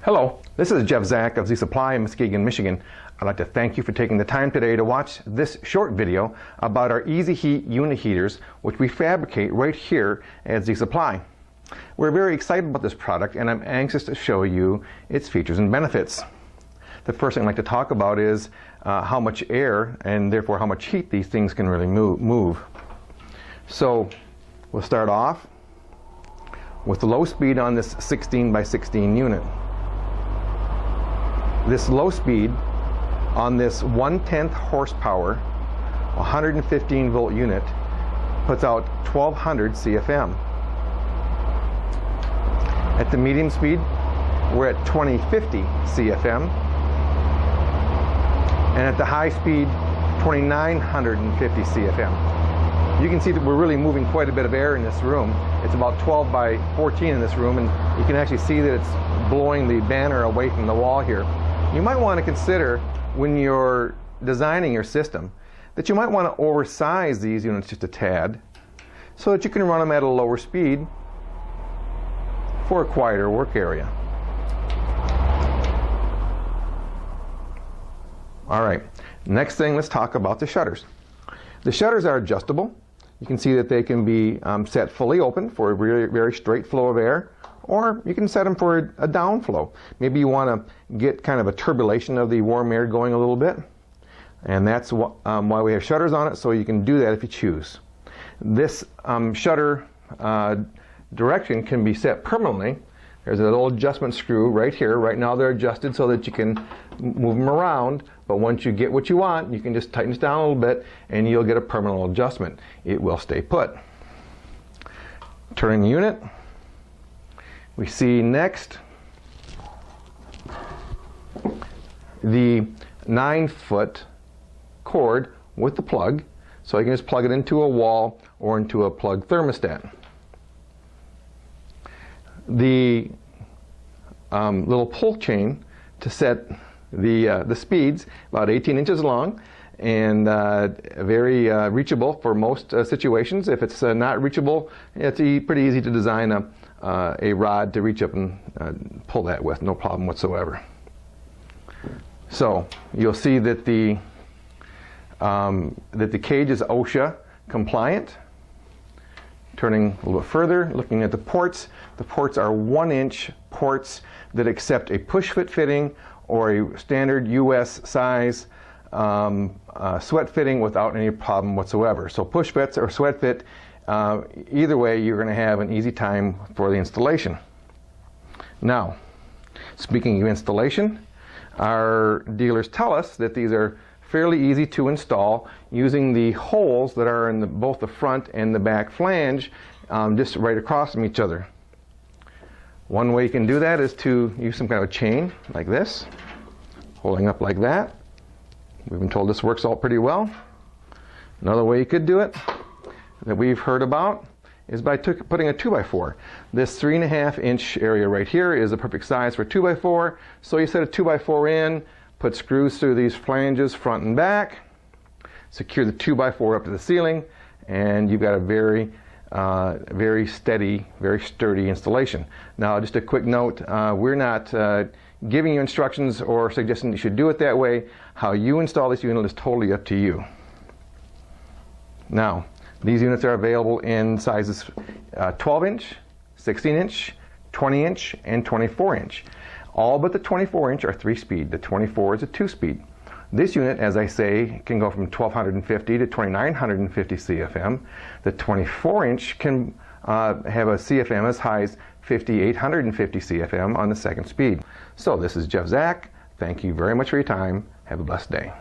Hello, this is Jeff Zach of eZe Supply in Muskegon, Michigan. I'd like to thank you for taking the time today to watch this short video about our eZe Heat unit heaters, which we fabricate right here at eZe Supply. We're very excited about this product, and I'm anxious to show you its features and benefits. The first thing I'd like to talk about is how much air and therefore how much heat these things can really move. So we'll start off with the low speed on this 16 by 16 unit. This low speed on this 1/10 horsepower 115 volt unit puts out 1200 CFM. At the medium speed we're at 2050 CFM, and at the high speed 2950 CFM. You can see that we're really moving quite a bit of air in this room. It's about 12 by 14 in this room, and you can actually see that it's blowing the banner away from the wall here. You might want to consider when you're designing your system that you might want to oversize these units just a tad so that you can run them at a lower speed for a quieter work area. Alright, next thing, let's talk about the shutters. The shutters are adjustable. You can see that they can be set fully open for a very straight flow of air, or you can set them for a downflow. Maybe you want to get kind of a turbulation of the warm air going a little bit, and that's why we have shutters on it, so you can do that if you choose. This shutter direction can be set permanently. There's a little adjustment screw right here. Right now they're adjusted so that you can move them around, but once you get what you want, you can just tighten this down a little bit and you'll get a permanent adjustment. It will stay put. Turning the unit, we see next the 9-foot cord with the plug, so you can just plug it into a wall or into a plug thermostat. The little pull chain to set the speeds, about 18 inches long, and very reachable for most situations. If it's not reachable, it's pretty easy to design a rod to reach up and pull that with, no problem whatsoever. So you'll see that the cage is OSHA compliant. Turning a little bit further, looking at the ports are 1-inch ports that accept a push-fit fitting or a standard US size sweat fitting without any problem whatsoever. So push fits or sweat fit, either way you're going to have an easy time for the installation. Now, speaking of installation, our dealers tell us that these are fairly easy to install using the holes that are in both the front and the back flange, just right across from each other. One way you can do that is to use some kind of a chain like this, holding up like that. We've been told this works all pretty well. Another way you could do it that we've heard about is by putting a 2x4. This 3.5-inch area right here is the perfect size for 2x4. So you set a 2x4 in, put screws through these flanges front and back, secure the 2x4 up to the ceiling, and you've got a very steady, very sturdy installation. Now, just a quick note, we're not giving you instructions or suggesting you should do it that way. How you install this unit is totally up to you. Now, these units are available in sizes 12-inch, 16-inch, 20-inch, and 24-inch. All but the 24-inch are 3-speed. The 24 is a 2-speed. This unit, as I say, can go from 1250 to 2950 CFM. The 24-inch can have a CFM as high as 5850 CFM on the second speed. So this is Jeff Zach. Thank you very much for your time. Have a blessed day.